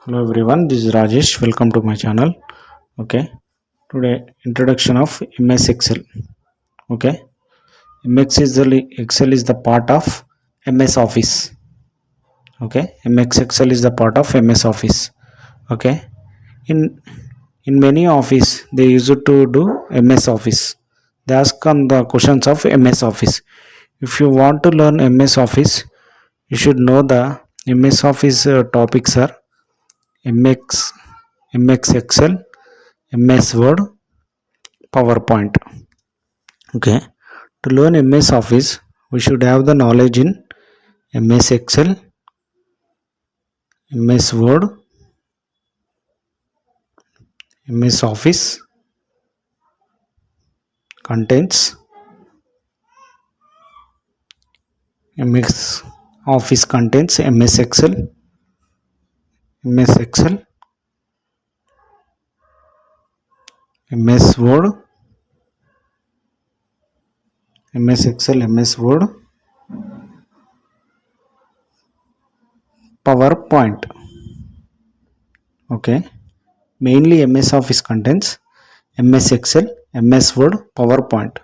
Hello everyone, this is Rajesh. Welcome to my channel. Okay, today introduction of MS Excel. Okay, Excel is the part of MS Office. Okay, MS Excel is the part of MS Office. Okay, in many office they use it to do MS Office. They ask on the questions of MS Office. If you want to learn MS Office, you should know the MS Office topics are MX, MX Excel, MS Word, PowerPoint. Okay. To learn MS Office, we should have the knowledge in MS Excel, MS Word, MS Office contains MS Office contains MS Excel, MS Excel, MS Word, MS Excel, MS Word, PowerPoint. Okay. Mainly MS Office contains MS Excel, MS Word, PowerPoint.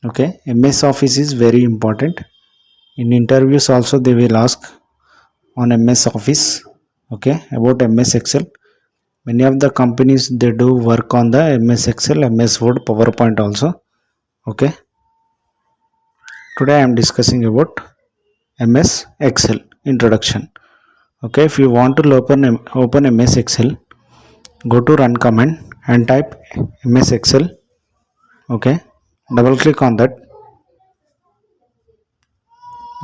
Okay. MS Office is very important. In interviews also they will ask on MS Office. Okay. About MS Excel. Many of the companies they do work on the MS Excel, MS Word, PowerPoint also. Okay. Today I am discussing about MS Excel introduction. Okay. If you want to open MS Excel, go to run command and type MS Excel. Okay. Double click on that.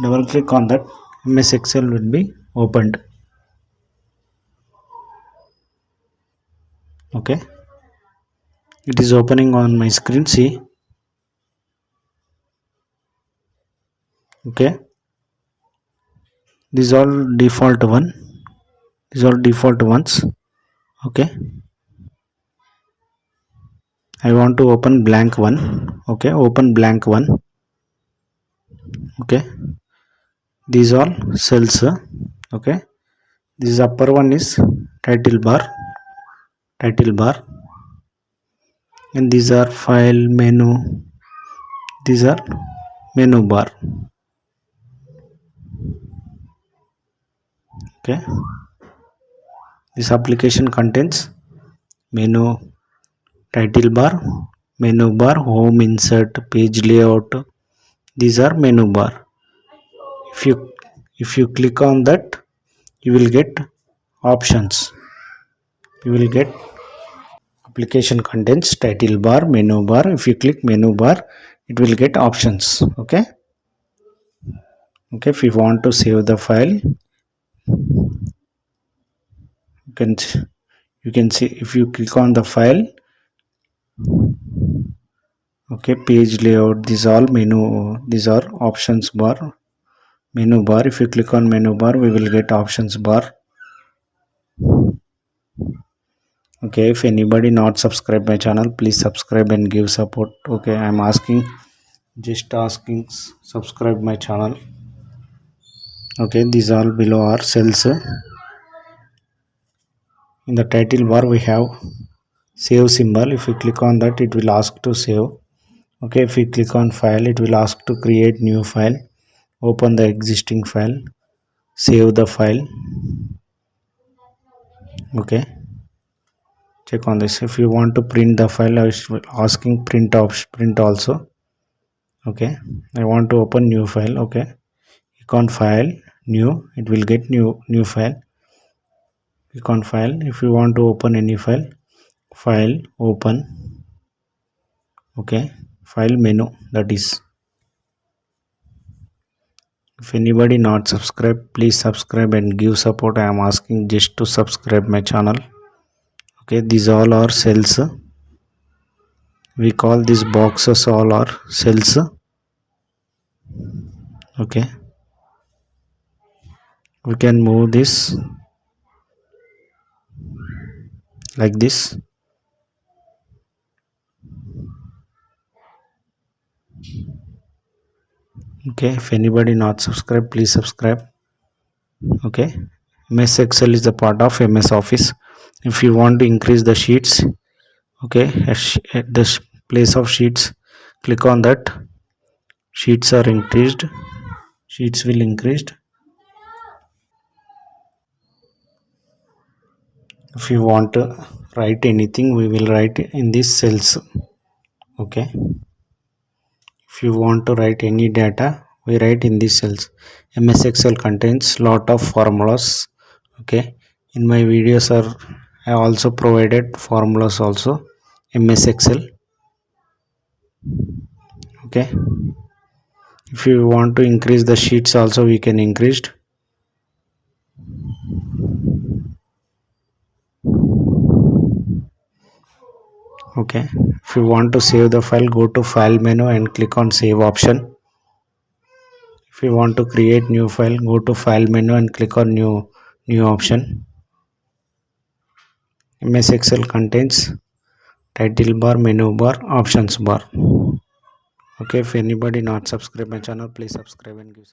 Double click on that. MS Excel will be opened. Okay. It is opening on my screen. See. Okay. These all default one. These are default ones. Okay. I want to open blank one. Okay, open blank one. Okay, these all cells. Okay, this upper one is title bar, title bar, and these are file menu. These are menu bar. Okay, this application contains menu, title bar, menu bar, home, insert, page layout. These are menu bar. If you click on that, you will get options. You will get application contains title bar, menu bar. If you click menu bar, it will get options. Okay. Okay, if you want to save the file, you can see. If you click on the file, okay, page layout, these all menu, these are options bar, menu bar. If you click on menu bar, we will get options bar. Okay, if anybody not subscribe my channel, please subscribe and give support. Okay, I'm asking, just asking, subscribe my channel. Okay, these all below are cells. In the title bar we have save symbol. If you click on that, it will ask to save. Okay, if you click on file, it will ask to create new file, open the existing file, save the file. Okay, check on this. If you want to print the file, I was asking print option, print also. Okay, I want to open new file. Okay, click on file, new, it will get new file. Click on file. If you want to open any file, file, open. Okay, file menu, that is. If anybody not subscribe, please subscribe and give support. I am asking just to subscribe my channel. Okay, these all are cells. We call these boxes all are cells. Okay, we can move this like this. Okay, if anybody not subscribe, please subscribe. Okay, MS Excel is the part of MS Office. If you want to increase the sheets, okay, at the place of sheets, click on that. Sheets are increased. Sheets will increased. If you want to write anything, we will write in these cells. Okay, if you want to write any data, we write in these cells. MS Excel contains lot of formulas. Okay, in my videos are I also provided formulas also. MS Excel. Okay, if you want to increase the sheets also, we can increase. Okay, if you want to save the file, go to file menu and click on save option. If you want to create new file, go to file menu and click on new option. MS Excel contains title bar, menu bar, options bar. Okay, if anybody not subscribe my channel, please subscribe and give support.